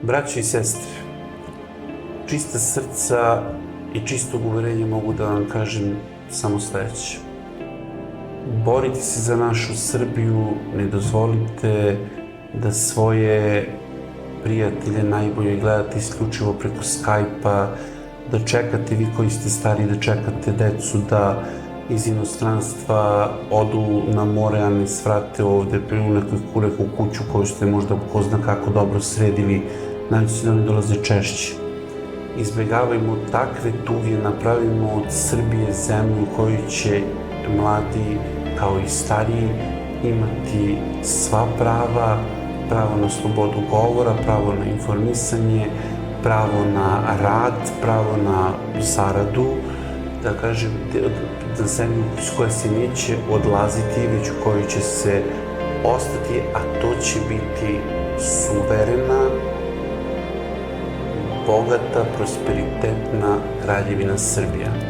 Braćo i sestre, čista srca i čistog uverenja mogu da vam kažem samo sledeće. Borite se za našu Srbiju, ne dozvolite da svoje prijatelje najbolje gledate isključivo preko Skype-a, da čekate vi koji ste stari, da čekate decu da iz inostranstva odu na more, a ne svrate ovde u neku kuću koju ste možda ko zna kako dobro sredili, nadam se da ne dolaze češće. Izbegavajmo takve tuge, napravimo od Srbije zemlju u kojoj će mladi kao i stariji imati sva prava, pravo na slobodu govora, pravo na informisanje, pravo na rad, pravo na zaradu, da kažem, da zemlju s koje se neće odlaziti, već u kojoj će se ostati, a to će biti suverena, bogata, prosperitetna Kraljevina Srbija.